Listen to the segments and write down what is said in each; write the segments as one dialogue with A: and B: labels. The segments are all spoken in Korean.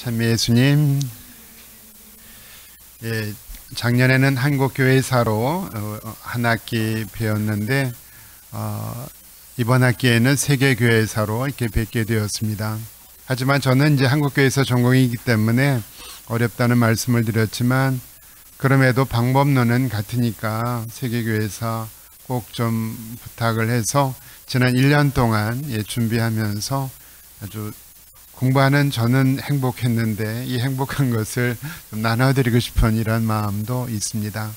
A: 참 예수님, 작년에는 한국교회사로 한 학기 배웠는데 이번 학기에는 세계교회사로 이렇게 뵙게 되었습니다. 하지만 저는 이제 한국교회사 전공이기 때문에 어렵다는 말씀을 드렸지만 그럼에도 방법론은 같으니까 세계교회사 꼭 좀 부탁을 해서 지난 1년 동안 준비하면서 아주 공부하는 저는 행복했는데 이 행복한 것을 좀 나눠드리고 싶은 이런 마음도 있습니다.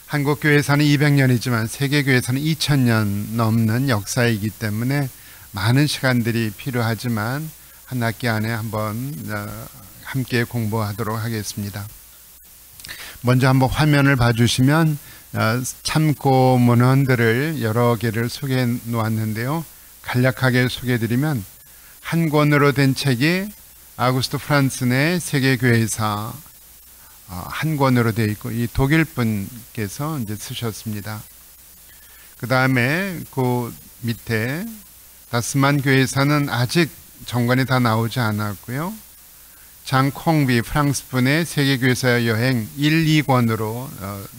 A: 한국교회사는 200년이지만 세계교회사는 2000년 넘는 역사이기 때문에 많은 시간들이 필요하지만 한 학기 안에 한번 함께 공부하도록 하겠습니다. 먼저 한번 화면을 봐주시면 참고 문헌들을 여러 개를 소개해 놓았는데요. 간략하게 소개해드리면 한 권으로 된 책이 아구스트 프란슨의 세계교회사 한 권으로 되어 있고 이 독일 분께서 이제 쓰셨습니다. 그 다음에 그 밑에 다스만 교회사는 아직 정관이 다 나오지 않았고요. 장 콩비 프랑스 분의 세계교회사 여행 1, 2권으로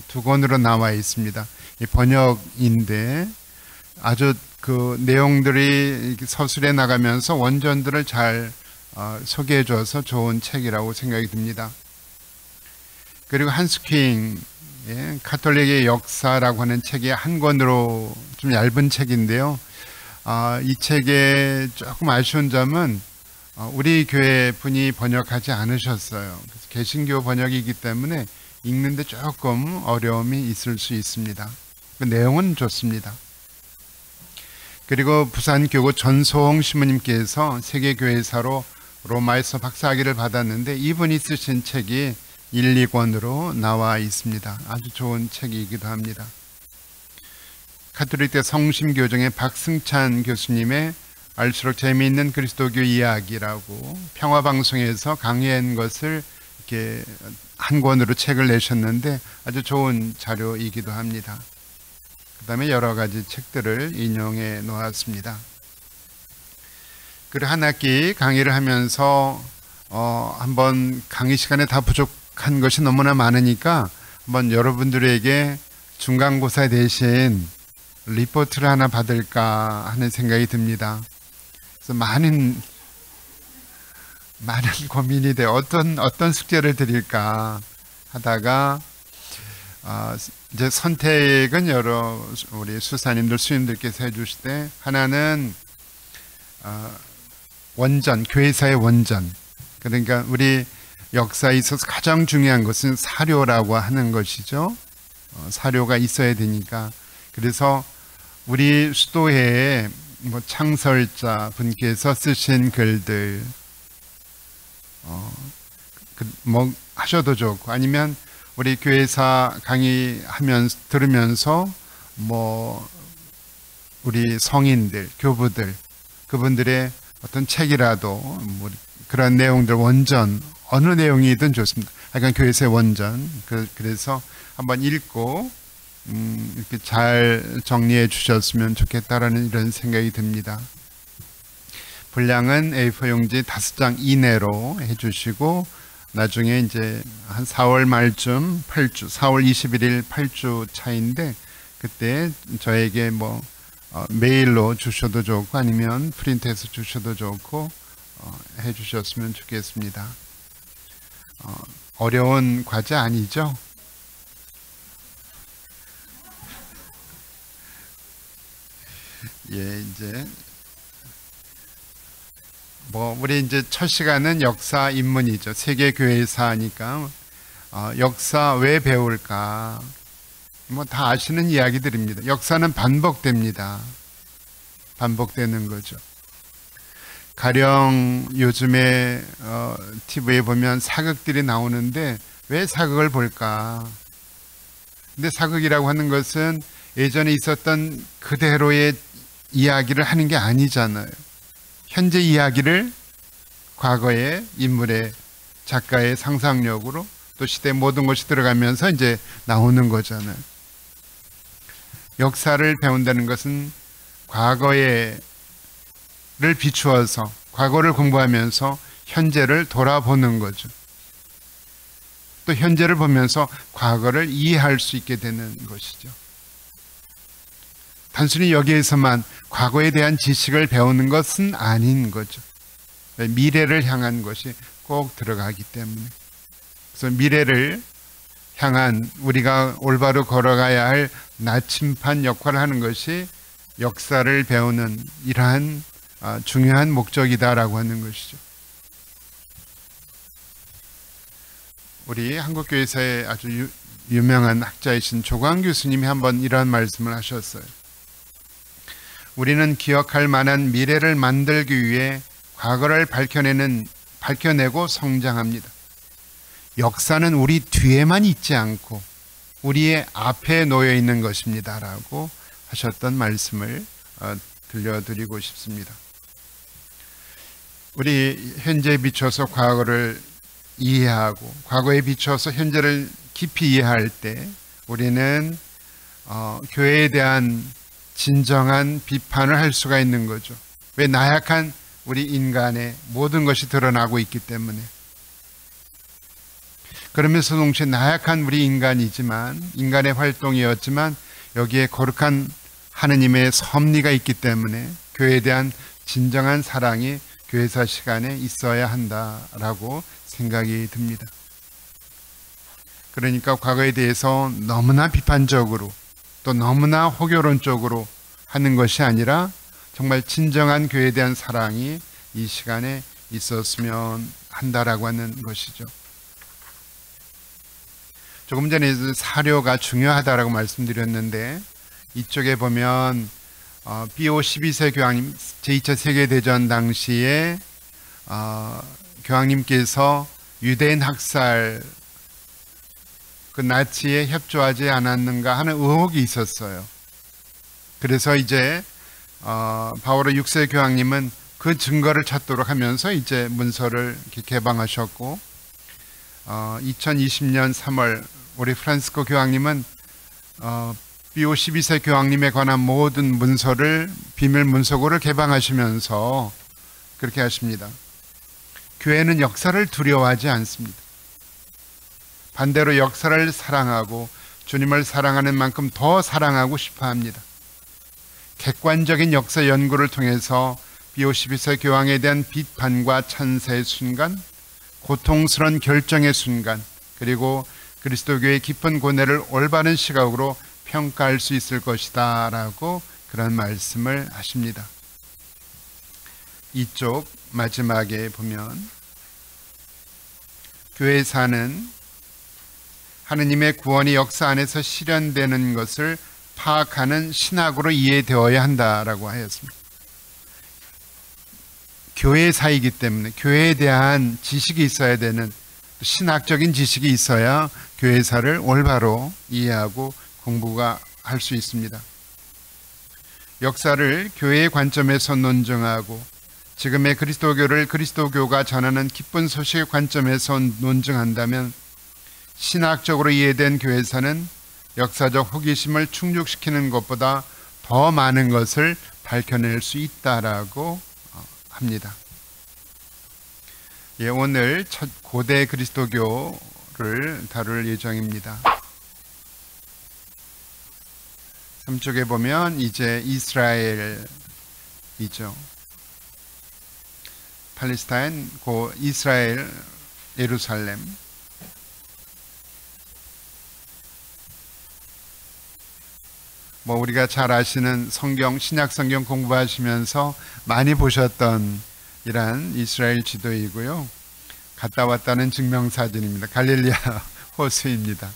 A: 두 권으로 나와 있습니다. 이 번역인데 아주 그 내용들이 서술해 나가면서 원전들을 잘 소개해 줘서 좋은 책이라고 생각이 듭니다. 그리고 한스킹의 가톨릭의 역사라고 하는 책이 한 권으로 좀 얇은 책인데요. 이 책의 조금 아쉬운 점은 우리 교회 분이 번역하지 않으셨어요. 그래서 개신교 번역이기 때문에 읽는데 조금 어려움이 있을 수 있습니다. 그 내용은 좋습니다. 그리고 부산교구 전소홍 신부님께서 세계교회사로 로마에서 박사학위를 받았는데 이분이 쓰신 책이 1, 2권으로 나와 있습니다. 아주 좋은 책이기도 합니다. 가톨릭대 성심교정의 박승찬 교수님의 알수록 재미있는 그리스도교 이야기라고 평화방송에서 강의한 것을 이렇게 한 권으로 책을 내셨는데 아주 좋은 자료이기도 합니다. 그 다음에 여러 가지 책들을 인용해 놓았습니다. 그리고 한 학기 강의를 하면서 한번 강의 시간에 다 부족한 것이 너무나 많으니까 한번 여러분들에게 중간고사 대신 리포트를 하나 받을까 하는 생각이 듭니다. 그래서 많은 고민이 돼 어떤 숙제를 드릴까 하다가 이제 선택은 여러 우리 수사님들 수임들께서 해주실 때 하나는 원전, 교회사의 원전, 그러니까 우리 역사에 있어서 가장 중요한 것은 사료라고 하는 것이죠. 사료가 있어야 되니까. 그래서 우리 수도회에 창설자 분께서 쓰신 글들 하셔도 좋고 아니면 우리 교회사 강의하면서 들으면서 우리 성인들, 교부들 그분들의 어떤 책이라도 그런 내용들 원전 어느 내용이든 좋습니다. 약간 교회사의 원전 그래서 한번 읽고 이렇게 잘 정리해 주셨으면 좋겠다라는 이런 생각이 듭니다. 분량은 A4 용지 5장 이내로 해주시고 나중에 이제 한 4월 말쯤 8주 4월 21일 8주 차인데 그때 저에게 메일로 주셔도 좋고 아니면 프린트해서 주셔도 좋고 해주셨으면 좋겠습니다. 어려운 과제 아니죠? 이제 우리 이제 첫 시간은 역사 입문이죠. 세계교회사니까 역사 왜 배울까? 다 아시는 이야기들입니다. 역사는 반복됩니다. 반복되는 거죠. 가령 요즘에 TV에 보면 사극들이 나오는데 왜 사극을 볼까? 근데 사극이라고 하는 것은 예전에 있었던 그대로의 이야기를 하는 게 아니잖아요. 현재 이야기를 과거의 인물의 작가의 상상력으로 또 시대의 모든 것이 들어가면서 이제 나오는 거잖아요. 역사를 배운다는 것은 과거를 비추어서 과거를 공부하면서 현재를 돌아보는 거죠. 또 현재를 보면서 과거를 이해할 수 있게 되는 것이죠. 단순히 여기에서만 과거에 대한 지식을 배우는 것은 아닌 거죠. 미래를 향한 것이 꼭 들어가기 때문에. 그래서 미래를 향한 우리가 올바로 걸어가야 할 나침반 역할을 하는 것이 역사를 배우는 이러한 중요한 목적이다라고 하는 것이죠. 우리 한국교회사의 아주 유명한 학자이신 조광 교수님이 한번 이러한 말씀을 하셨어요. 우리는 기억할 만한 미래를 만들기 위해 과거를 밝혀내고 성장합니다. 역사는 우리 뒤에만 있지 않고 우리의 앞에 놓여 있는 것입니다. 라고 하셨던 말씀을 들려드리고 싶습니다. 우리 현재에 비춰서 과거를 이해하고 과거에 비춰서 현재를 깊이 이해할 때 우리는 교회에 대한 진정한 비판을 할 수가 있는 거죠. 왜? 나약한 우리 인간의 모든 것이 드러나고 있기 때문에. 그러면서 동시에 나약한 우리 인간이지만, 인간의 활동이었지만 여기에 거룩한 하느님의 섭리가 있기 때문에 교회에 대한 진정한 사랑이 교회사 시간에 있어야 한다라고 생각이 듭니다. 그러니까 과거에 대해서 너무나 비판적으로 또 너무나 호교론적으로 하는 것이 아니라 정말 진정한 교회에 대한 사랑이 이 시간에 있었으면 한다라고 하는 것이죠. 조금 전에 사료가 중요하다라고 말씀드렸는데 이쪽에 보면 비오 12세 교황님 제2차 세계대전 당시에 교황님께서 유대인 학살 그 나치에 협조하지 않았는가 하는 의혹이 있었어요. 그래서 이제 바오로 6세 교황님은 그 증거를 찾도록 하면서 이제 문서를 이렇게 개방하셨고 2020년 3월 우리 프란시스코 교황님은 비오 12세 교황님에 관한 모든 문서를 비밀 문서고를 개방하시면서 그렇게 하십니다. 교회는 역사를 두려워하지 않습니다. 반대로 역사를 사랑하고 주님을 사랑하는 만큼 더 사랑하고 싶어 합니다. 객관적인 역사 연구를 통해서 비오 12세 교황에 대한 비판과 찬사의 순간, 고통스러운 결정의 순간, 그리고 그리스도교의 깊은 고뇌를 올바른 시각으로 평가할 수 있을 것이다 라고 그런 말씀을 하십니다. 이쪽 마지막에 보면 교회사는 하느님의 구원이 역사 안에서 실현되는 것을 파악하는 신학으로 이해되어야 한다라고 하였습니다. 교회사이기 때문에 교회에 대한 지식이 있어야 되는 신학적인 지식이 있어야 교회사를 올바로 이해하고 공부가 할 수 있습니다. 역사를 교회의 관점에서 논증하고 지금의 그리스도교를 그리스도교가 전하는 기쁜 소식의 관점에서 논증한다면 신학적으로 이해된 교회사는 역사적 호기심을 충족시키는 것보다 더 많은 것을 밝혀낼 수 있다라고 합니다. 오늘 첫 고대 그리스도교를 다룰 예정입니다. 3쪽에 보면 이제 이스라엘이죠. 팔레스타인, 고 이스라엘, 예루살렘. 우리가 잘 아시는 성경, 신약 성경 공부하시면서 많이 보셨던 이러한 이스라엘 지도이고요. 갔다 왔다는 증명사진입니다. 갈릴리아 호수입니다.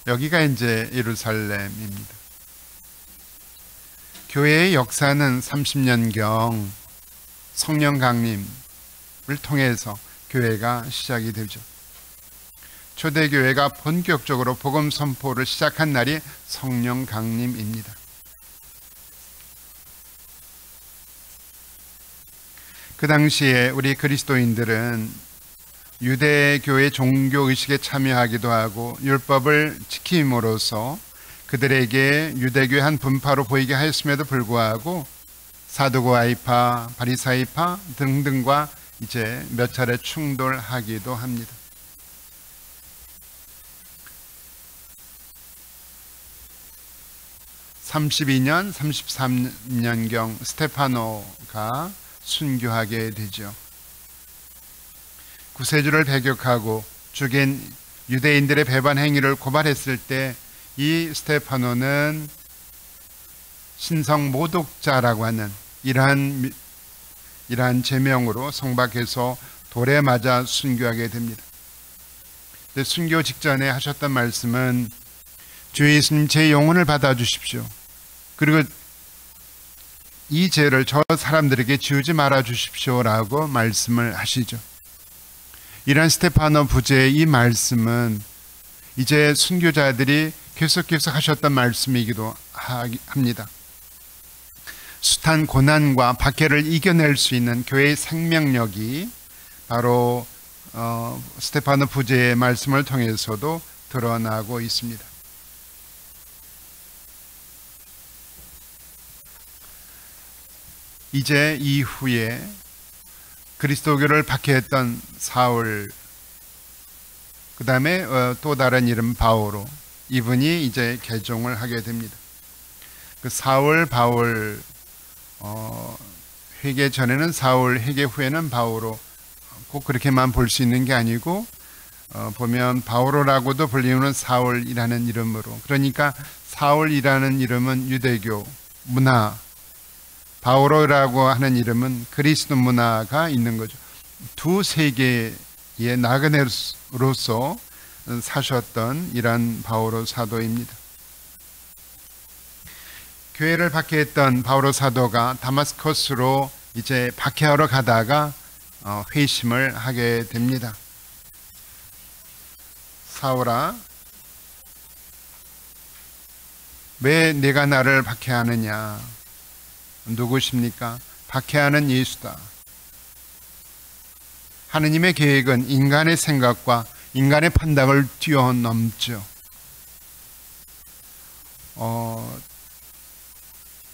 A: 여기가 이제 예루살렘입니다. 교회의 역사는 30년경 성령 강림을 통해서 교회가 시작이 되죠. 초대교회가 본격적으로 복음 선포를 시작한 날이 성령 강림입니다. 그 당시에 우리 그리스도인들은 유대교의 종교의식에 참여하기도 하고 율법을 지킴으로써 그들에게 유대교의 한 분파로 보이게 하였음에도 불구하고 사두고아이파, 바리사이파 등등과 이제 몇 차례 충돌하기도 합니다. (32년) (33년경) 스테파노가 순교하게 되죠. 구세주를 배격하고 죽인 유대인들의 배반 행위를 고발했을 때 이 스테파노는 신성 모독자라고 하는 이러한 제명으로 성박해서 돌에 맞아 순교하게 됩니다. 근데 순교 직전에 하셨던 말씀은 주 예수님 제 영혼을 받아주십시오. 그리고 이 죄를 저 사람들에게 지우지 말아 주십시오라고 말씀을 하시죠. 이런 스테파노 부제의 이 말씀은 이제 순교자들이 계속 하셨던 말씀이기도 합니다. 숱한 고난과 박해를 이겨낼 수 있는 교회의 생명력이 바로 스테파노 부제의 말씀을 통해서도 드러나고 있습니다. 이제 이후에 그리스도교를 박해했던 사울, 그 다음에 또 다른 이름 바오로, 이분이 이제 개종을 하게 됩니다. 그 사울, 바울, 회개 전에는 사울, 회개 후에는 바오로, 꼭 그렇게만 볼 수 있는 게 아니고 보면 바오로라고도 불리우는 사울이라는 이름으로, 그러니까 사울이라는 이름은 유대교 문화, 바오로라고 하는 이름은 그리스도 문화가 있는 거죠. 두 세계의 나그네로서 사셨던 이런 바오로 사도입니다. 교회를 박해했던 바오로 사도가 다마스커스로 이제 박해하러 가다가 회심을 하게 됩니다. 사울아, 왜 네가 나를 박해하느냐? 누구십니까? 박해하는 예수다. 하느님의 계획은 인간의 생각과 인간의 판단을 뛰어넘죠.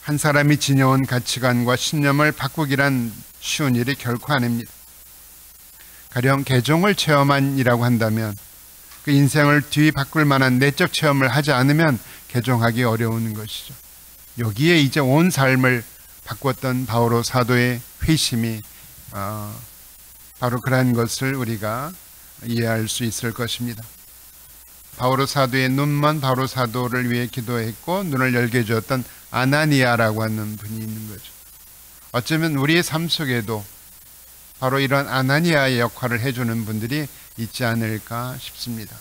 A: 한 사람이 지녀온 가치관과 신념을 바꾸기란 쉬운 일이 결코 아닙니다. 가령 개종을 체험한이라고 한다면 그 인생을 뒤바꿀 만한 내적 체험을 하지 않으면 개종하기 어려운 것이죠. 여기에 이제 온 삶을 바꿨던 바오로 사도의 회심이 바로 그러한 것을 우리가 이해할 수 있을 것입니다. 바오로 사도의 눈먼 바오로 사도를 위해 기도했고 눈을 열게 해주었던 아나니아라고 하는 분이 있는 거죠. 어쩌면 우리의 삶 속에도 바로 이런 아나니아의 역할을 해주는 분들이 있지 않을까 싶습니다.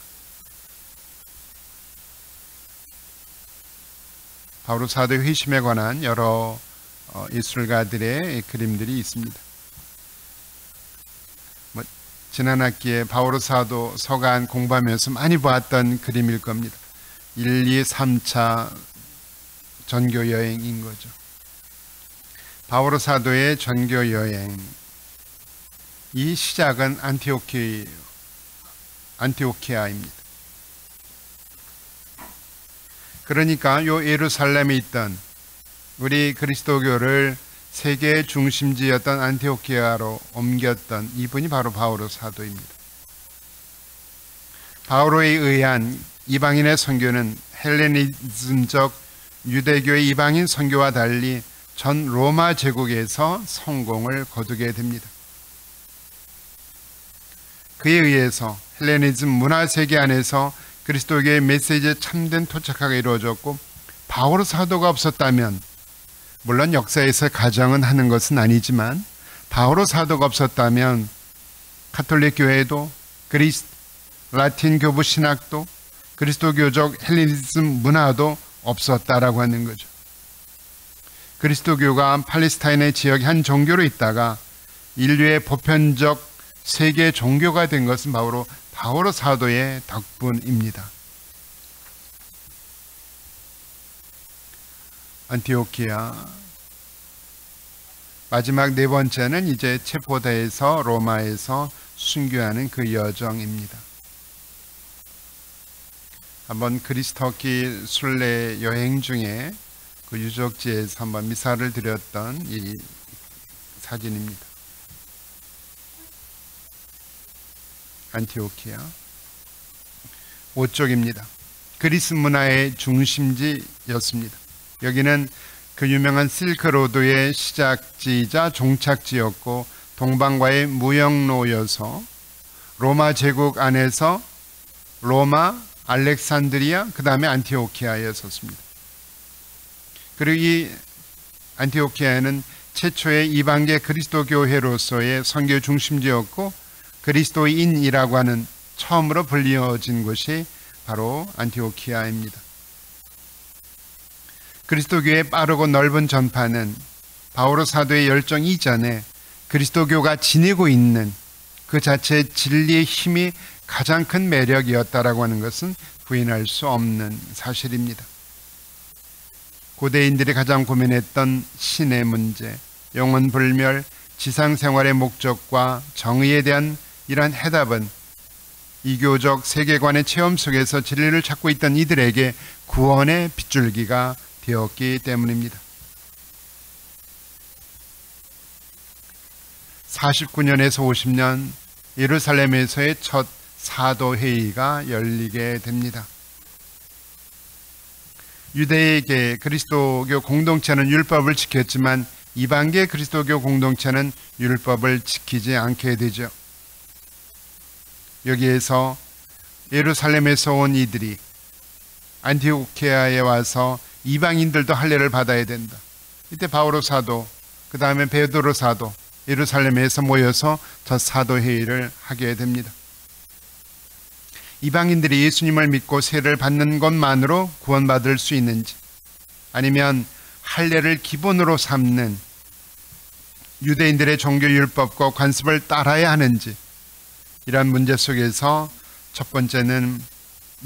A: 바오로 사도의 회심에 관한 여러 예술가들의 그림들이 있습니다. 지난 학기에 바오로 사도 서간 공부하면서 많이 보았던 그림일 겁니다. 1, 2, 3차 전교 여행인 거죠. 바오로 사도의 전교 여행, 이 시작은 안티오키아입니다. 그러니까 요 예루살렘에 있던 우리 그리스도교를 세계의 중심지였던 안티오키아로 옮겼던 이분이 바로 바오로 사도입니다. 바오로에 의한 이방인의 선교는 헬레니즘적 유대교의 이방인 선교와 달리 전 로마 제국에서 성공을 거두게 됩니다. 그에 의해서 헬레니즘 문화 세계 안에서 그리스도교의 메시지에 참된 토착화가 이루어졌고, 바오로 사도가 없었다면, 물론 역사에서 가정은 하는 것은 아니지만 바오로 사도가 없었다면 가톨릭 교회도 라틴 교부 신학도 그리스도교적 헬레니즘 문화도 없었다라고 하는 거죠. 그리스도교가 팔레스타인의 지역의 한 종교로 있다가 인류의 보편적 세계 종교가 된 것은 바오로 사도의 덕분입니다. 안티오키아, 마지막 네 번째는 이제 체포대에서 로마에서 순교하는 그 여정입니다. 한번 그리스 터키 순례 여행 중에 그 유적지에서 한번 미사를 드렸던 이 사진입니다. 안티오키아 오쪽입니다. 그리스 문화의 중심지였습니다. 여기는 그 유명한 실크로드의 시작지이자 종착지였고 동방과의 무역로여서 로마 제국 안에서 로마, 알렉산드리아, 그 다음에 안티오키아였었습니다. 그리고 이 안티오키아는 최초의 이방계 그리스도 교회로서의 선교 중심지였고 그리스도인이라고 하는 처음으로 불리어진 곳이 바로 안티오키아입니다. 그리스도교의 빠르고 넓은 전파는 바오로 사도의 열정 이전에 그리스도교가 지니고 있는 그 자체의 진리의 힘이 가장 큰 매력이었다라고 하는 것은 부인할 수 없는 사실입니다. 고대인들이 가장 고민했던 신의 문제, 영혼 불멸, 지상 생활의 목적과 정의에 대한 이러한 해답은 이교적 세계관의 체험 속에서 진리를 찾고 있던 이들에게 구원의 빗줄기가 되었기 때문입니다. 49년에서 50년 예루살렘에서의 첫 사도회의가 열리게 됩니다. 유대계 그리스도교 공동체는 율법을 지켰지만 이방계 그리스도교 공동체는 율법을 지키지 않게 되죠. 여기에서 예루살렘에서 온 이들이 안티오키아에 와서 이방인들도 할례를 받아야 된다. 이때 바오로 사도, 그 다음에 베드로 사도, 예루살렘에서 모여서 첫 사도회의를 하게 됩니다. 이방인들이 예수님을 믿고 세례를 받는 것만으로 구원받을 수 있는지, 아니면 할례를 기본으로 삼는 유대인들의 종교율법과 관습을 따라야 하는지, 이러한 문제 속에서 첫 번째는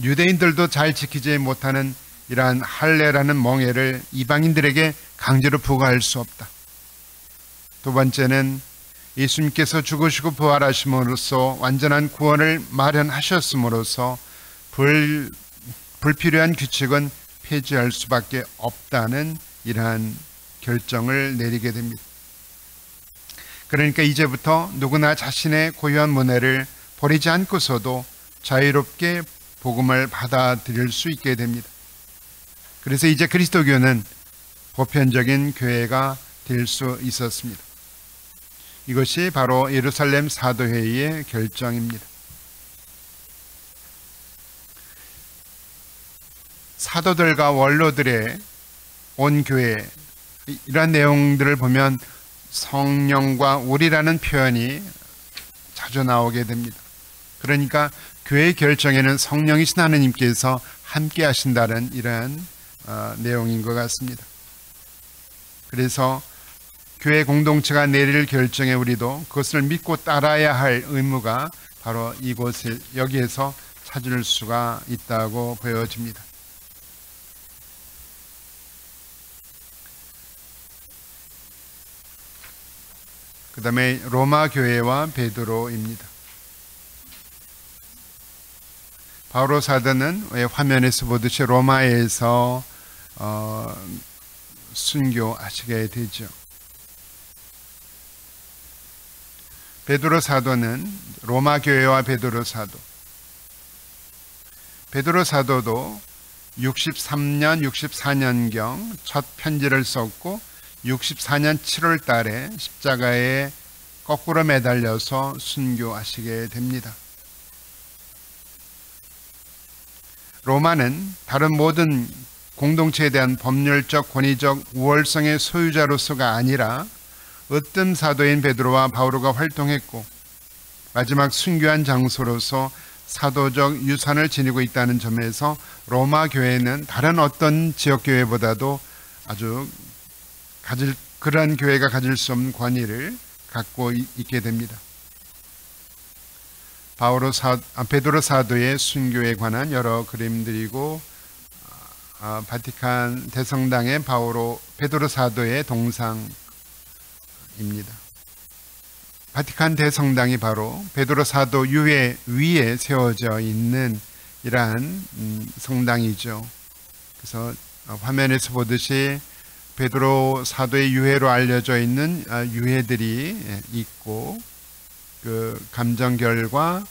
A: 유대인들도 잘 지키지 못하는 이러한 할례라는 멍에를 이방인들에게 강제로 부과할 수 없다. 두 번째는 예수님께서 죽으시고 부활하심으로써 완전한 구원을 마련하셨음으로써 불필요한 규칙은 폐지할 수밖에 없다는 이러한 결정을 내리게 됩니다. 그러니까 이제부터 누구나 자신의 고유한 문화를 버리지 않고서도 자유롭게 복음을 받아들일 수 있게 됩니다. 그래서 이제 그리스도교는 보편적인 교회가 될 수 있었습니다. 이것이 바로 예루살렘 사도회의의 결정입니다. 사도들과 원로들의 온 교회, 이러한 내용들을 보면 성령과 우리라는 표현이 자주 나오게 됩니다. 그러니까 교회의 결정에는 성령이신 하느님께서 함께 하신다는 이러한 내용인 것 같습니다. 그래서 교회 공동체가 내릴 결정에 우리도 그것을 믿고 따라야 할 의무가 바로 이곳에 여기에서 찾을 수가 있다고 보여집니다. 그 다음에 로마 교회와 베드로입니다. 바오로 사도는 화면에서 보듯이 로마에서 순교하시게 되죠. 베드로 사도는 로마 교회와 베드로 사도. 베드로 사도도 63년, 64년경 첫 편지를 썼고 64년 7월 달에 십자가에 거꾸로 매달려서 순교하시게 됩니다. 로마는 다른 모든 공동체에 대한 법률적, 권위적 우월성의 소유자로서가 아니라 으뜸 사도인 베드로와 바오로가 활동했고 마지막 순교한 장소로서 사도적 유산을 지니고 있다는 점에서 로마 교회는 다른 어떤 지역 교회보다도 아주 그러한 교회가 가질 수 없는 권위를 갖고 있게 됩니다. 베드로 사도의 순교에 관한 여러 그림들이고 바티칸 대성당의 베드로 사도의 동상입니다. 바티칸 대성당이 바로 베드로 사도 유해 위에 세워져 있는 이러한 성당이죠. 그래서 화면에서 보듯이 베드로 사도의 유해로 알려져 있는 유해들이 있고, 그 감정결과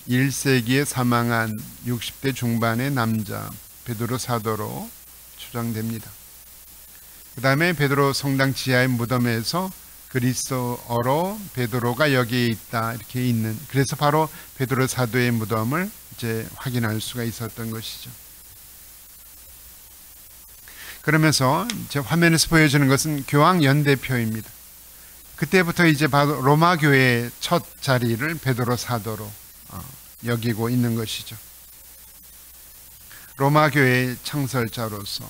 A: 1세기에 사망한 60대 중반의 남자 베드로 사도로 추정됩니다. 그 다음에 베드로 성당 지하의 무덤에서 그리스어로 베드로가 여기에 있다 이렇게 있는, 그래서 바로 베드로 사도의 무덤을 이제 확인할 수가 있었던 것이죠. 그러면서 이제 화면에서 보여주는 것은 교황 연대표입니다. 그때부터 이제 바로 로마 교회의 첫 자리를 베드로 사도로 여기고 있는 것이죠. 로마 교회의 창설자로서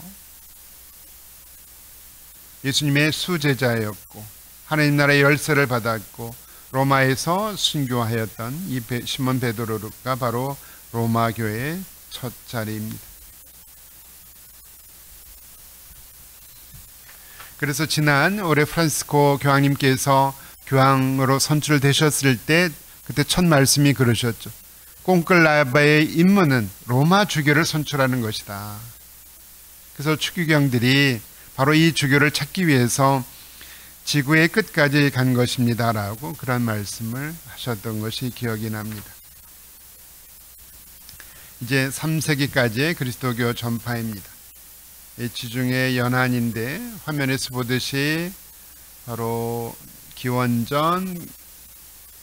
A: 예수님의 수제자였고 하나님 나라의 열쇠를 받았고 로마에서 순교하였던 이 시몬 베드로가 바로 로마 교회의 첫 자리입니다. 그래서 지난 올해 프란시스코 교황님께서 교황으로 선출되셨을 때 그때 첫 말씀이 그러셨죠. 콘클라베의 임무는 로마 주교를 선출하는 것이다. 그래서 추기경들이 바로 이 주교를 찾기 위해서 지구의 끝까지 간 것입니다 라고 그런 말씀을 하셨던 것이 기억이 납니다. 이제 3세기까지의 그리스도교 전파입니다. 지중해 연안인데 화면에서 보듯이 바로 기원전,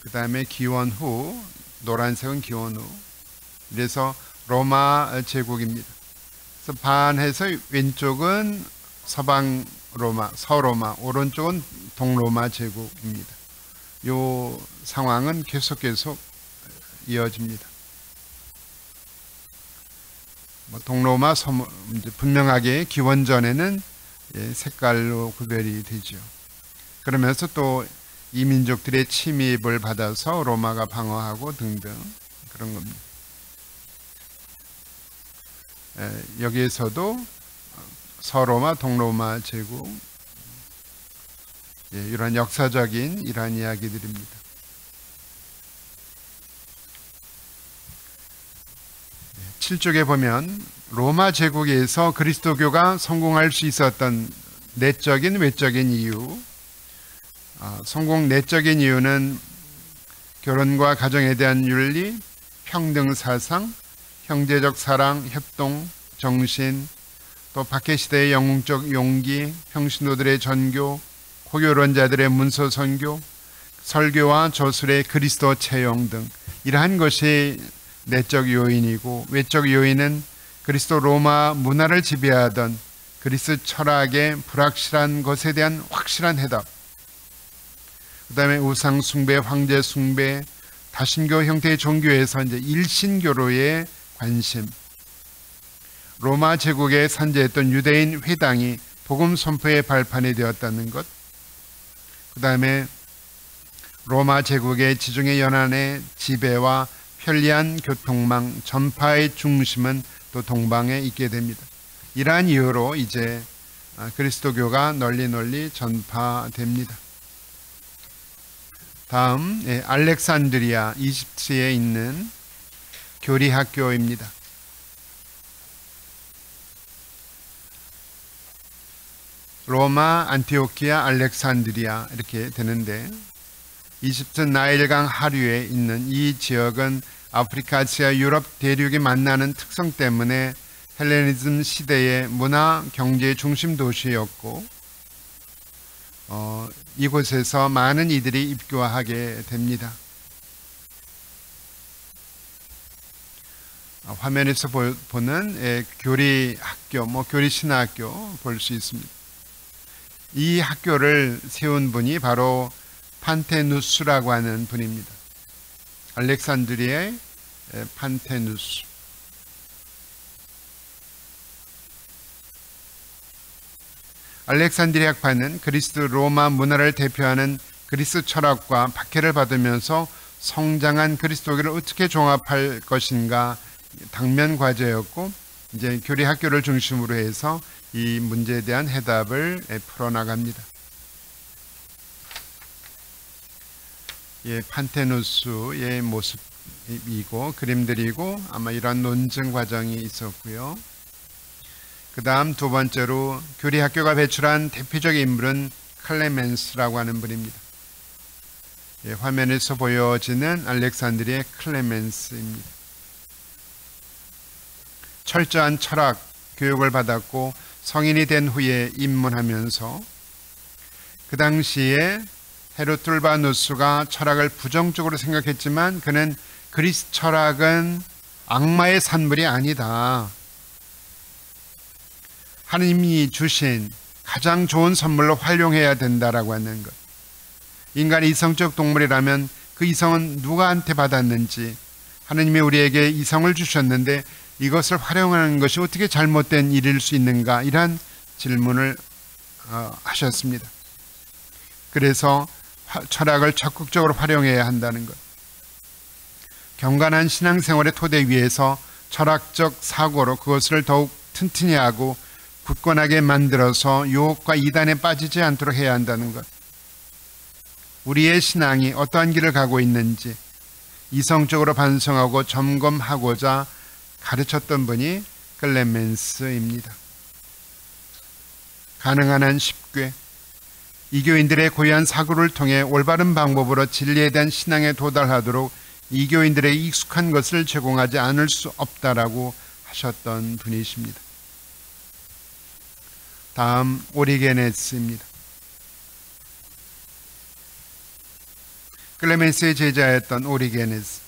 A: 그 다음에 기원 후, 노란색은 기원 후, 그래서 로마 제국입니다. 그래서 반해서 왼쪽은 서방 로마, 서로마, 오른쪽은 동로마 제국입니다. 이 상황은 계속 이어집니다. 동로마, 분명하게 기원전에는 색깔로 구별이 되죠. 그러면서 또 이 민족들의 침입을 받아서 로마가 방어하고 등등 그런 겁니다. 여기에서도 서로마, 동로마 제국, 이런 역사적인 이러한 이야기들입니다. 칠 7쪽에 보면 로마 제국에서 그리스도교가 성공할 수 있었던 내적인 외적인 이유, 성공 내적인 이유는 결혼과 가정에 대한 윤리, 평등 사상, 형제적 사랑, 협동, 정신, 또 박해시대의 영웅적 용기, 평신도들의 전교, 고교론자들의 문서 선교, 설교와 저술의 그리스도 채용 등 이러한 것이 내적 요인이고, 외적 요인은 그리스도 로마 문화를 지배하던 그리스 철학의 불확실한 것에 대한 확실한 해답, 그 다음에 우상 숭배, 황제 숭배, 다신교 형태의 종교에서 이제 일신교로의 관심, 로마 제국에 산재했던 유대인 회당이 복음 선포의 발판이 되었다는 것, 그 다음에 로마 제국의 지중해 연안의 지배와 편리한 교통망, 전파의 중심은 또 동방에 있게 됩니다. 이러한 이유로 이제 그리스도교가 널리 전파됩니다. 다음 알렉산드리아, 이집트에 있는 교리학교입니다. 로마, 안티오키아, 알렉산드리아 이렇게 되는데, 이집트 나일강 하류에 있는 이 지역은 아프리카, 아시아, 유럽 대륙이 만나는 특성 때문에 헬레니즘 시대의 문화, 경제의 중심 도시였고, 이곳에서 많은 이들이 입교하게 됩니다. 화면에서 보는 교리학교, 교리신학교 볼 수 있습니다. 이 학교를 세운 분이 바로 판테누스라고 하는 분입니다. 알렉산드리아의 판테누스. 알렉산드리아파는 그리스 로마 문화를 대표하는 그리스 철학과 박해를 받으면서 성장한 그리스도교를 어떻게 종합할 것인가 당면 과제였고, 이제 교리학교를 중심으로 해서 이 문제에 대한 해답을 풀어나갑니다. 판테누스의 모습이고 그림들이고 아마 이런 논증 과정이 있었고요. 그 다음 두 번째로 교리학교가 배출한 대표적인 인물은 클레멘스라고 하는 분입니다. 화면에서 보여지는 알렉산드리아의 클레멘스입니다. 철저한 철학 교육을 받았고 성인이 된 후에 입문하면서 그 당시에 헤로툴바누스가 철학을 부정적으로 생각했지만 그는 그리스 철학은 악마의 산물이 아니다. 하느님이 주신 가장 좋은 선물로 활용해야 된다라고 하는 것. 인간이 이성적 동물이라면 그 이성은 누구한테 받았는지, 하느님이 우리에게 이성을 주셨는데 이것을 활용하는 것이 어떻게 잘못된 일일 수 있는가, 이러한 질문을 하셨습니다. 그래서 철학을 적극적으로 활용해야 한다는 것. 경건한 신앙생활의 토대 위에서 철학적 사고로 그것을 더욱 튼튼히 하고 굳건하게 만들어서 유혹과 이단에 빠지지 않도록 해야 한다는 것. 우리의 신앙이 어떠한 길을 가고 있는지 이성적으로 반성하고 점검하고자 가르쳤던 분이 클레멘스입니다. 가능한 한 쉽게 이교인들의 고유한 사고를 통해 올바른 방법으로 진리에 대한 신앙에 도달하도록 이교인들의 익숙한 것을 제공하지 않을 수 없다라고 하셨던 분이십니다. 다음 오리게네스입니다. 클레멘스의 제자였던 오리게네스,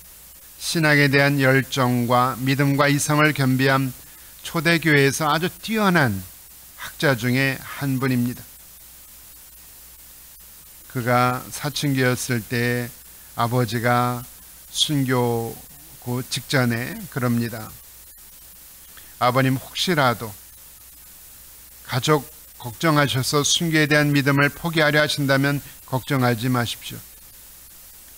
A: 신학에 대한 열정과 믿음과 이성을 겸비한 초대교회에서 아주 뛰어난 학자 중에 한 분입니다. 그가 사춘기였을 때 아버지가 순교고 직전에 그럽니다. 아버님, 혹시라도 가족 걱정하셔서 순교에 대한 믿음을 포기하려 하신다면 걱정하지 마십시오.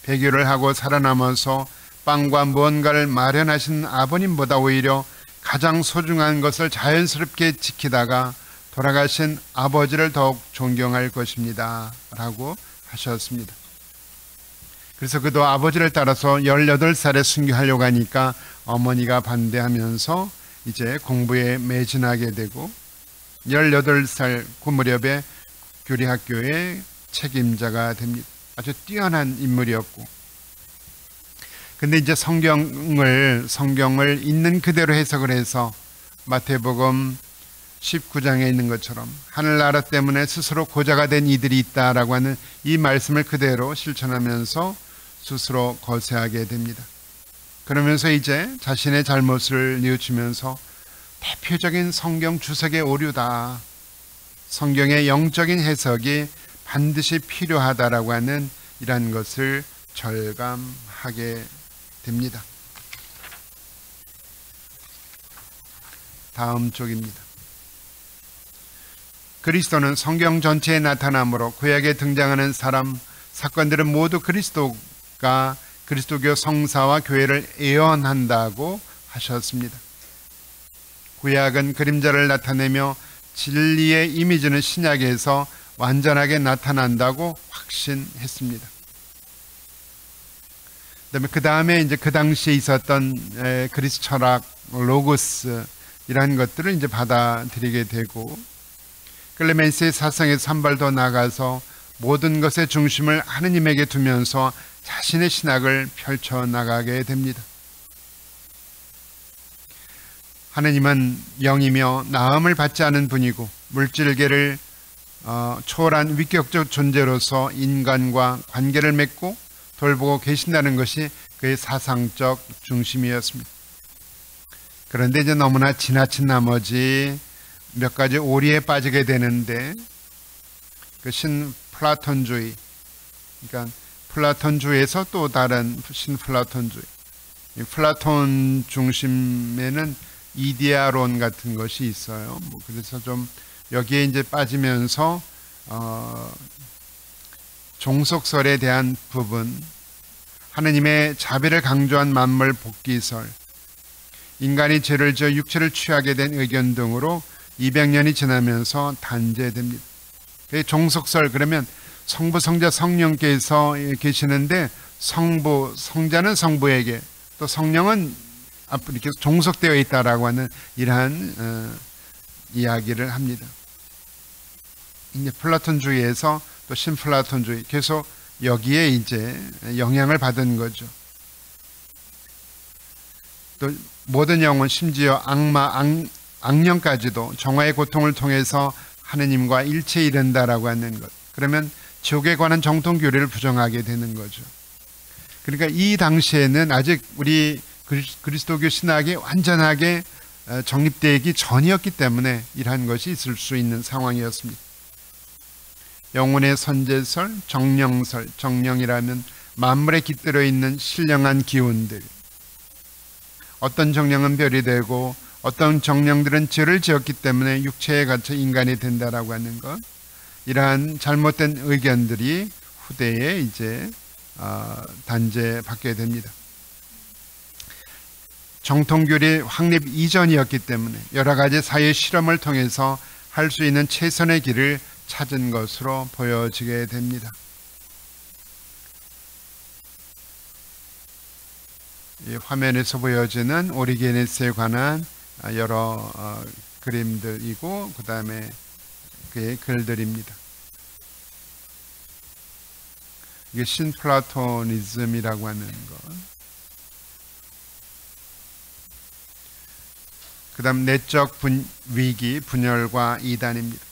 A: 배교를 하고 살아남아서 빵과 무언가를 마련하신 아버님보다 오히려 가장 소중한 것을 자연스럽게 지키다가 돌아가신 아버지를 더욱 존경할 것입니다 라고 하셨습니다. 그래서 그도 아버지를 따라서 18살에 순교하려고 하니까 어머니가 반대하면서 이제 공부에 매진하게 되고 18살 그 무렵에 교리학교의 책임자가 됩니다. 아주 뛰어난 인물이었고, 근데 이제 성경을 있는 그대로 해석을 해서 마태복음 19장에 있는 것처럼 하늘나라 때문에 스스로 고자가 된 이들이 있다라고 하는 이 말씀을 그대로 실천하면서 스스로 거세하게 됩니다. 그러면서 이제 자신의 잘못을 뉘우치면서 대표적인 성경 주석의 오류다, 성경의 영적인 해석이 반드시 필요하다라고 하는 이러한 것을 절감하게 됩니다. 다음 쪽입니다. 그리스도는 성경 전체에 나타나므로 구약에 등장하는 사건들은 모두 그리스도가 그리스도교 성사와 교회를 예언한다고 하셨습니다. 구약은 그림자를 나타내며 진리의 이미지는 신약에서 완전하게 나타난다고 확신했습니다. 그 다음에 이제 그 당시에 있었던 그리스 철학, 로고스 이러한 것들을 이제 받아들이게 되고, 클레멘스의 사상에서 한 발 더 나가서 모든 것의 중심을 하느님에게 두면서 자신의 신학을 펼쳐나가게 됩니다. 하느님은 영이며 나음을 받지 않은 분이고 물질계를 초월한 위격적 존재로서 인간과 관계를 맺고 돌보고 계신다는 것이 그의 사상적 중심이었습니다. 그런데 이제 너무나 지나친 나머지 몇 가지 오리에 빠지게 되는데, 그 신플라톤주의, 그러니까 플라톤주의에서 또 다른 신플라톤주의, 플라톤 중심에는 이데아론 같은 것이 있어요. 그래서 좀 여기에 이제 빠지면서 종속설에 대한 부분, 하느님의 자비를 강조한 만물 복귀설, 인간이 죄를 지어 육체를 취하게 된 의견 등으로 200년이 지나면서 단죄됩니다. 종속설, 그러면 성부, 성자, 성령께서 계시는데 성자는 성부에게, 또 성령은 이렇게 종속되어 있다라고 하는 이러한 이야기를 합니다. 이제 플라톤주의에서 또 신플라톤주의 계속 여기에 이제 영향을 받은 거죠. 또 모든 영혼, 심지어 악령까지도 정화의 고통을 통해서 하느님과 일체에 이른다라고 하는 것. 그러면 지옥에 관한 정통 교리를 부정하게 되는 거죠. 그러니까 이 당시에는 아직 우리 그리스도교 신학이 완전하게 정립되기 전이었기 때문에 이러한 것이 있을 수 있는 상황이었습니다. 영혼의 선제설, 정령설, 정령이라면 만물에 깃들어 있는 신령한 기운들. 어떤 정령은 별이 되고 어떤 정령들은 죄를 지었기 때문에 육체에 갇혀 인간이 된다라고 하는 것. 이러한 잘못된 의견들이 후대에 이제 단죄받게 됩니다. 정통교리 확립 이전이었기 때문에 여러 가지 사회 실험을 통해서 할 수 있는 최선의 길을 찾은 것으로 보여지게 됩니다. 이 화면에서 보여지는 오리게네스에 관한 여러 그림들이고 그 다음에 그의 글들입니다. 이게 신플라토니즘이라고 하는 것. 그 다음 내적 위기, 분열과 이단입니다.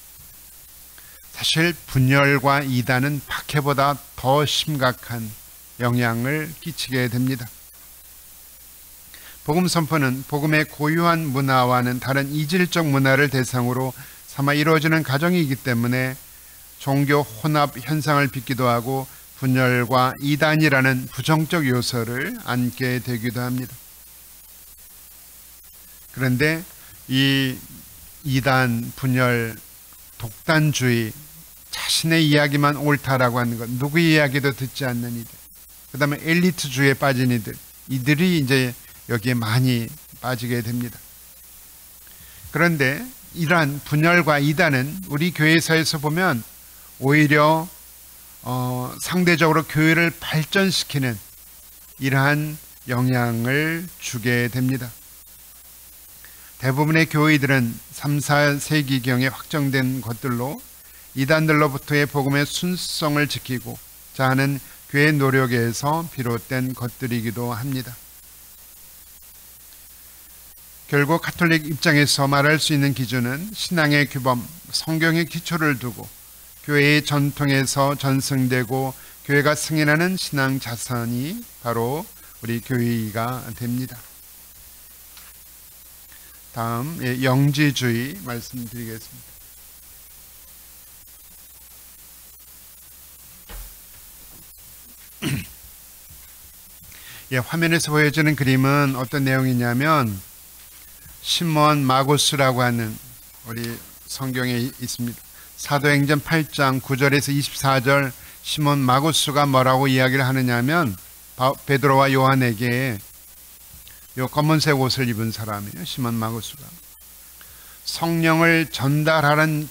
A: 사실 분열과 이단은 박해보다 더 심각한 영향을 끼치게 됩니다. 복음 선포는 복음의 고유한 문화와는 다른 이질적 문화를 대상으로 삼아 이루어지는 과정이기 때문에 종교 혼합 현상을 빚기도 하고 분열과 이단이라는 부정적 요소를 안게 되기도 합니다. 그런데 이 이단, 분열, 독단주의, 자신의 이야기만 옳다라고 하는 것, 누구의 이야기도 듣지 않는 이들, 그 다음에 엘리트주의에 빠진 이들이 이제 여기에 많이 빠지게 됩니다. 그런데 이러한 분열과 이단은 우리 교회사에서 보면 오히려 상대적으로 교회를 발전시키는 이러한 영향을 주게 됩니다. 대부분의 교회들은 3, 4세기경에 확정된 것들로 이단들로부터의 복음의 순수성을 지키고자 하는 교회의 노력에서 비롯된 것들이기도 합니다. 결국 가톨릭 입장에서 말할 수 있는 기준은 신앙의 규범, 성경의 기초를 두고 교회의 전통에서 전승되고 교회가 승인하는 신앙 자산이 바로 우리 교회가 됩니다. 다음 영지주의 말씀드리겠습니다. 화면에서 보여지는 그림은 어떤 내용이냐면 시몬 마구스라고 하는 우리 성경에 있습니다. 사도행전 8장 9절에서 24절 시몬 마구스가 뭐라고 이야기를 하느냐면 베드로와 요한에게 요 검은색 옷을 입은 사람이에요. 시몬 마구스가 성령을 전달하는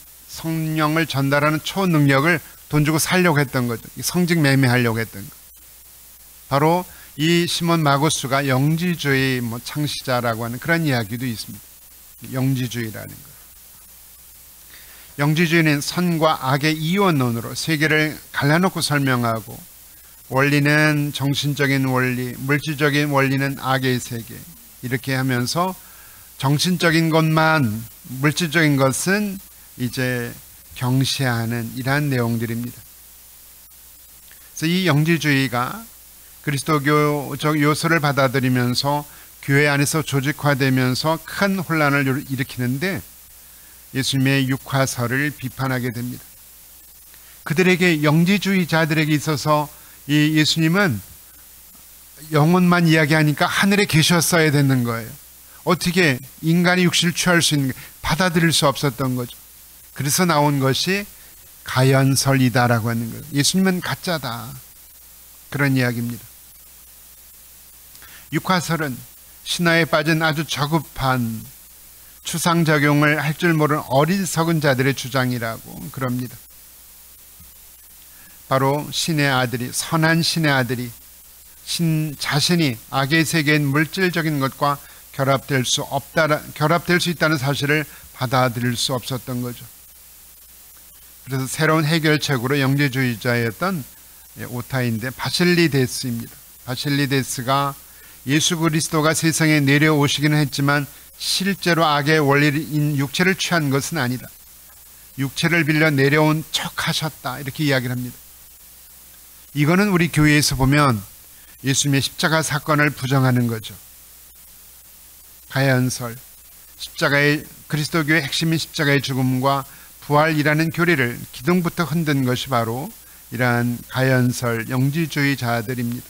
A: 초능력을 돈 주고 살려고 했던 거죠. 성직 매매하려고 했던 거. 바로 이 시몬 마구스가 영지주의 창시자라고 하는 그런 이야기도 있습니다. 영지주의라는 거. 영지주의는 선과 악의 이원론으로 세계를 갈라놓고 설명하고 원리는 정신적인 원리, 물질적인 원리는 악의 세계 이렇게 하면서 정신적인 것만 물질적인 것은 이제 경시하는 이러한 내용들입니다. 그래서 이 영지주의가 그리스도교적 요소를 받아들이면서 교회 안에서 조직화되면서 큰 혼란을 일으키는데 예수님의 육화설을 비판하게 됩니다. 그들에게 영지주의자들에게 있어서 이 예수님은 영혼만 이야기하니까 하늘에 계셨어야 되는 거예요. 어떻게 인간이 육신을 취할 수 있는 받아들일 수 없었던 거죠. 그래서 나온 것이 가연설이다라고 하는 거예요. 예수님은 가짜다. 그런 이야기입니다. 육화설은 신화에 빠진 아주 저급한 추상작용을 할 줄 모르는 어리석은 자들의 주장이라고 그럽니다. 바로 신의 아들이, 선한 신의 아들이 자신이 악의 세계인 물질적인 것과 결합될 수 있다는 사실을 받아들일 수 없었던 거죠. 그래서 새로운 해결책으로 영지주의자였던 오타인데 바실리데스입니다. 바실리데스가 예수 그리스도가 세상에 내려오시기는 했지만 실제로 악의 원리인 육체를 취한 것은 아니다. 육체를 빌려 내려온 척 하셨다. 이렇게 이야기를 합니다. 이거는 우리 교회에서 보면 예수님의 십자가 사건을 부정하는 거죠. 가연설, 십자가의 그리스도교의 핵심인 십자가의 죽음과 부활이라는 교리를 기둥부터 흔든 것이 바로 이러한 가연설 영지주의자들입니다.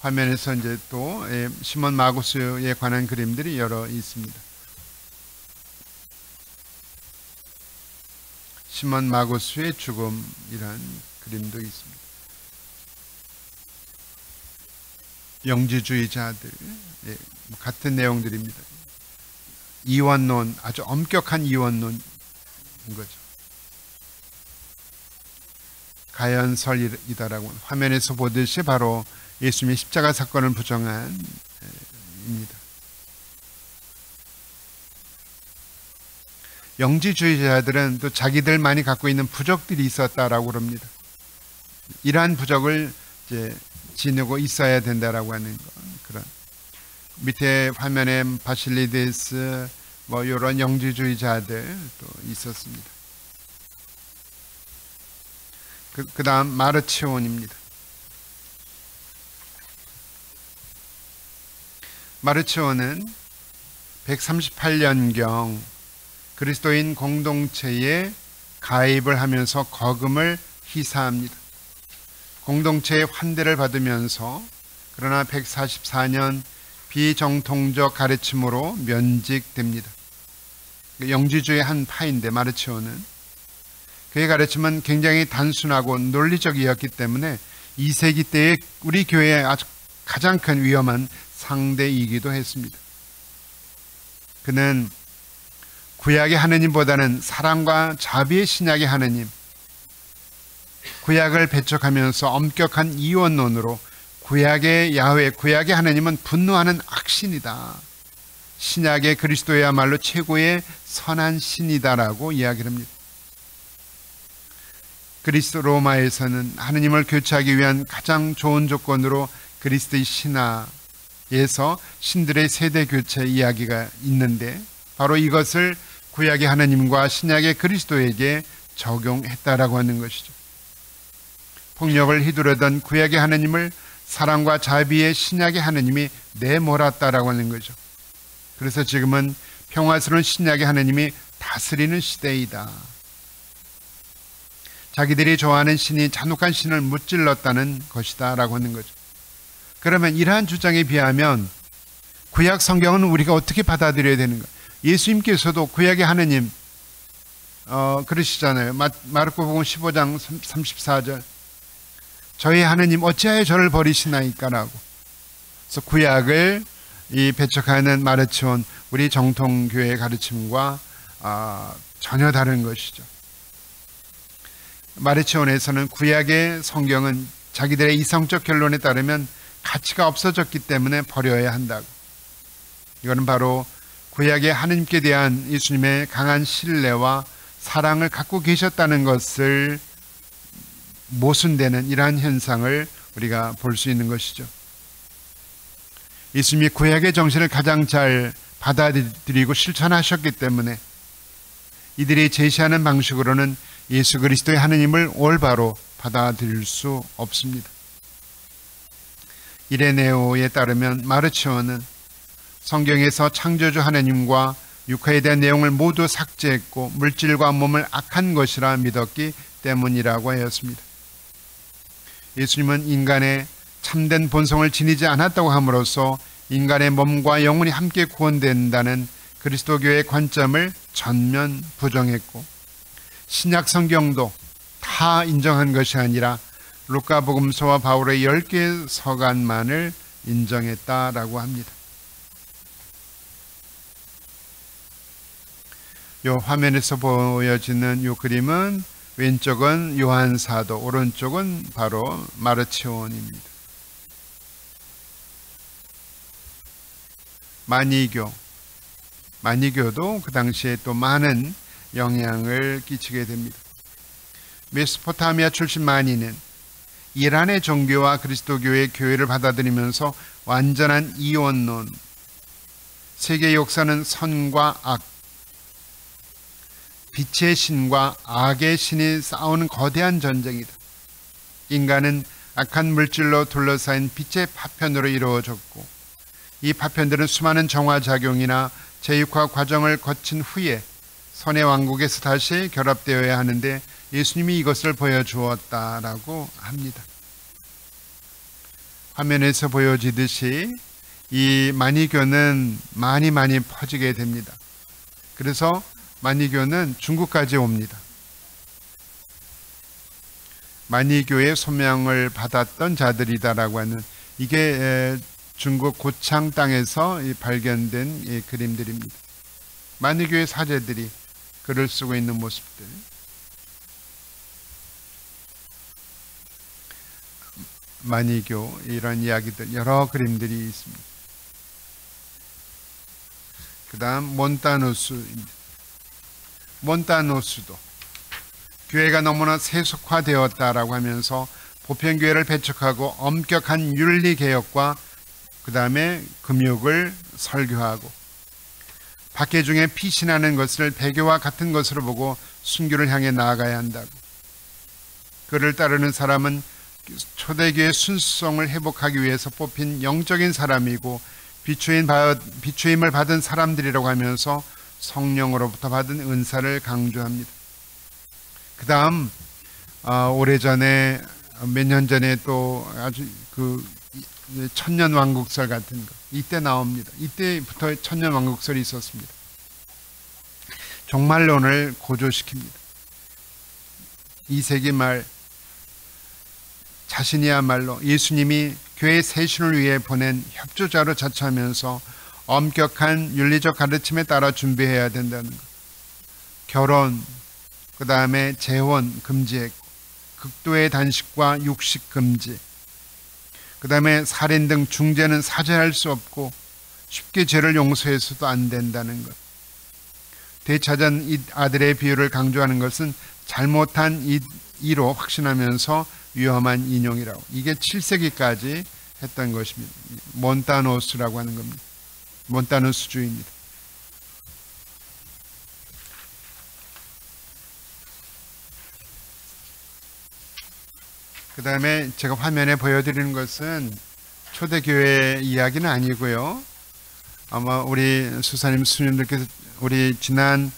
A: 화면에서 이제 또 시몬 마구스에 관한 그림들이 여러 있습니다. 시몬 마구스의 죽음이라는 그림도 있습니다. 영지주의자들 같은 내용들입니다. 이원론, 아주 엄격한 이원론인 거죠. 가연설이다라고 화면에서 보듯이 바로 예수님의 십자가 사건을 부정한 입니다. 영지주의자들은 또 자기들만이 갖고 있는 부적들이 있었다라고 그럽니다. 이러한 부적을 이제 지니고 있어야 된다라고 하는 그런 밑에 화면에 바실리데스 뭐 이런 영지주의자들 또 있었습니다. 그 다음 마르치온입니다. 마르치온은 138년경 그리스도인 공동체에 가입을 하면서 거금을 희사합니다. 공동체의 환대를 받으면서 그러나 144년 비정통적 가르침으로 면직됩니다. 영지주의 한 파인데 마르치온은 그의 가르침은 굉장히 단순하고 논리적이었기 때문에 2세기 때의 우리 교회의 아주 가장 큰 위험한 상대이기도 했습니다. 그는 구약의 하느님보다는 사랑과 자비의 신약의 하느님, 구약을 배척하면서 엄격한 이원론으로 구약의 야훼, 구약의 하느님은 분노하는 악신이다. 신약의 그리스도야말로 최고의 선한 신이다라고 이야기를 합니다. 그리스도 로마에서는 하느님을 교체하기 위한 가장 좋은 조건으로 그리스도의 신화에서 신들의 세대 교체 이야기가 있는데 바로 이것을 구약의 하느님과 신약의 그리스도에게 적용했다라고 하는 것이죠. 폭력을 휘두르던 구약의 하느님을 사랑과 자비의 신약의 하느님이 내몰았다라고 하는 거죠. 그래서 지금은 평화스러운 신약의 하느님이 다스리는 시대이다. 자기들이 좋아하는 신이 잔혹한 신을 무찔렀다는 것이다 라고 하는 거죠. 그러면 이러한 주장에 비하면 구약 성경은 우리가 어떻게 받아들여야 되는가? 예수님께서도 구약의 하느님 그러시잖아요. 마르코복음 15장 34절 저희 하느님 어찌하여 저를 버리시나이까 라고. 그래서 구약을 이 배척하는 마르치온 우리 정통교회의 가르침과 전혀 다른 것이죠. 마르치온에서는 구약의 성경은 자기들의 이성적 결론에 따르면 가치가 없어졌기 때문에 버려야 한다고. 이거는 바로 구약의 하느님께 대한 예수님의 강한 신뢰와 사랑을 갖고 계셨다는 것을 모순되는 이러한 현상을 우리가 볼 수 있는 것이죠. 예수님이 구약의 정신을 가장 잘 받아들이고 실천하셨기 때문에 이들이 제시하는 방식으로는 예수 그리스도의 하느님을 올바로 받아들일 수 없습니다. 이레네오에 따르면 마르치온은 성경에서 창조주 하느님과 육화에 대한 내용을 모두 삭제했고 물질과 몸을 악한 것이라 믿었기 때문이라고 하였습니다. 예수님은 인간의 참된 본성을 지니지 않았다고 함으로써 인간의 몸과 영혼이 함께 구원된다는 그리스도교의 관점을 전면 부정했고 신약 성경도 다 인정한 것이 아니라 루카복음서와 바울의 10개 서간만을 인정했다라고 합니다. 이 화면에서 보여지는 이 그림은 왼쪽은 요한사도, 오른쪽은 바로 마르치온입니다. 만이교, 마니교도 그 당시에 또 많은 영향을 끼치게 됩니다. 메소포타미아 출신 마니는 이란의 종교와 그리스도교의 교회를 받아들이면서 완전한 이원론, 세계 역사는 선과 악, 빛의 신과 악의 신이 싸우는 거대한 전쟁이다. 인간은 악한 물질로 둘러싸인 빛의 파편으로 이루어졌고, 이 파편들은 수많은 정화작용이나 제육화 과정을 거친 후에 선의 왕국에서 다시 결합되어야 하는데 예수님이 이것을 보여주었다라고 합니다. 화면에서 보여지듯이 이 마니교는 많이 퍼지게 됩니다. 그래서 마니교는 중국까지 옵니다. 마니교의 소명을 받았던 자들이다라고 하는, 이게 중국 고창 땅에서 발견된 그림들입니다. 마니교의 사제들이 글을 쓰고 있는 모습들. 마니교 이런 이야기들, 여러 그림들이 있습니다. 그 다음 몬타누스입니다. 몬타누스도 교회가 너무나 세속화되었다라고 하면서 보편교회를 배척하고 엄격한 윤리개혁과 그 다음에 금욕을 설교하고 박해 중에 피신하는 것을 배교와 같은 것으로 보고 순교를 향해 나아가야 한다고. 그를 따르는 사람은 초대교회의 순수성을 회복하기 위해서 뽑힌 영적인 사람이고 비추임을 받은 사람들이라고 하면서 성령으로부터 받은 은사를 강조합니다. 그 다음 오래전에 몇 년 전에 또 아주 그 천년왕국설 같은 거 이때 나옵니다. 이때부터 천년왕국설이 있었습니다. 종말론을 고조시킵니다. 2세기 말 자신이야말로 예수님이 교회 세신을 위해 보낸 협조자로 자처하면서 엄격한 윤리적 가르침에 따라 준비해야 된다는 것. 결혼, 그 다음에 재혼 금지했고, 극도의 단식과 육식 금지, 그 다음에 살인 등 중죄는 사죄할 수 없고 쉽게 죄를 용서해서도 안 된다는 것. 되찾은 이 아들의 비유를 강조하는 것은 잘못한 이로 확신하면서 위험한 인용이라고. 이게 7세기까지 했던 것입니다. 몬타누스라고 하는 겁니다. 몬타누스주의입니다. 그 다음에 제가 화면에 보여드리는 것은 초대교회 이야기는 아니고요. 아마 우리 수사님, 수님들께서 우리 지난해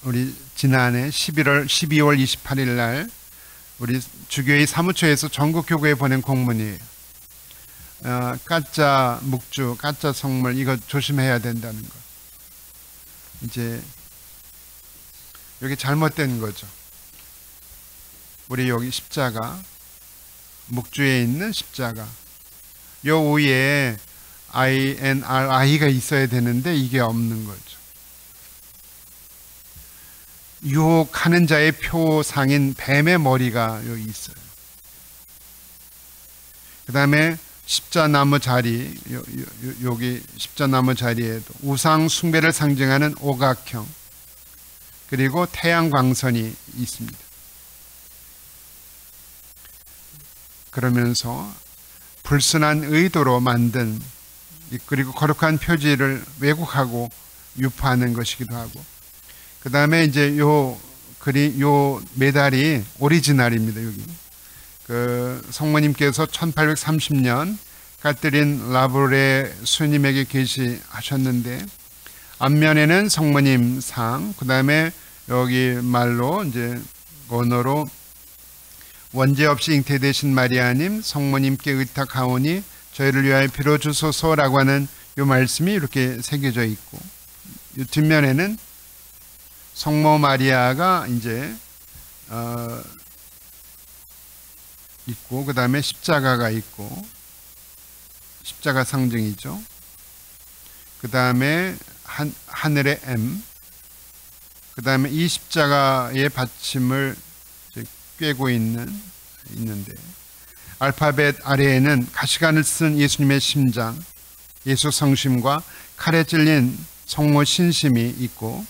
A: 12월 28일 날 우리 주교회 사무처에서 전국 교구에 보낸 공문이에요. 가짜 묵주, 가짜 성물 이거 조심해야 된다는 거. 이제 여기 잘못된 거죠. 우리 여기 십자가, 묵주에 있는 십자가, 요 위에 INRI가 있어야 되는데 이게 없는 거죠. 유혹하는 자의 표상인 뱀의 머리가 여기 있어요. 그 다음에 십자나무 자리, 여기 십자나무 자리에도 우상 숭배를 상징하는 오각형, 그리고 태양광선이 있습니다. 그러면서 불순한 의도로 만든, 그리고 거룩한 표지를 왜곡하고 유포하는 것이기도 하고, 그 다음에 이제 요 메달이 오리지널입니다. 여기 그 성모님께서 1830년 카트린 라브레 스님에게 계시하셨는데, 앞면에는 성모님 상, 그 다음에 여기 말로 이제 언어로 원죄 없이 잉태되신 마리아님, 성모님께 의탁하오니 저희를 위하여 빌어주소서라고 하는 이 말씀이 이렇게 새겨져 있고, 이 뒷면에는 성모 마리아가 이제 있고, 그 다음에 십자가가 있고, 십자가 상징이죠. 그 다음에 하늘의 M, 그 다음에 이 십자가의 받침을 꿰고 있는데, 알파벳 아래에는 가시관을 쓴 예수님의 심장, 예수 성심과 칼에 찔린 성모 신심이 있고,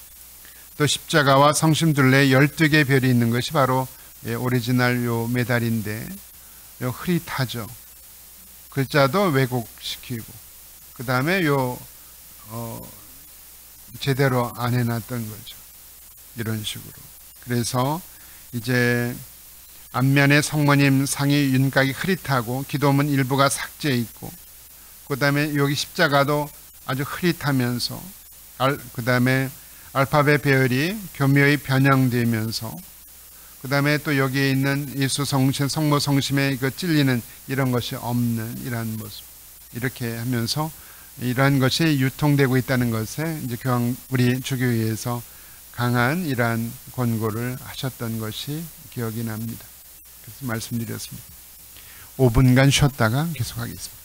A: 또 십자가와 성심 둘레에 12개 별이 있는 것이 바로 오리지널 요 메달인데, 요 흐릿하죠. 글자도 왜곡시키고, 그 다음에 제대로 안 해놨던 거죠. 이런 식으로. 그래서 이제 앞면에 성모님 상이 윤곽이 흐릿하고 기도문 일부가 삭제 있고, 그 다음에 여기 십자가도 아주 흐릿하면서, 그 다음에 알파벳 배열이 교묘히 변형되면서, 그 다음에 또 여기에 있는 예수 성심, 성모 성심에 그 찔리는 이런 것이 없는 이러한 모습. 이렇게 하면서 이러한 것이 유통되고 있다는 것에 이제 우리 주교회에서 강한 이러한 권고를 하셨던 것이 기억이 납니다. 그래서 말씀드렸습니다. 5분간 쉬었다가 계속하겠습니다.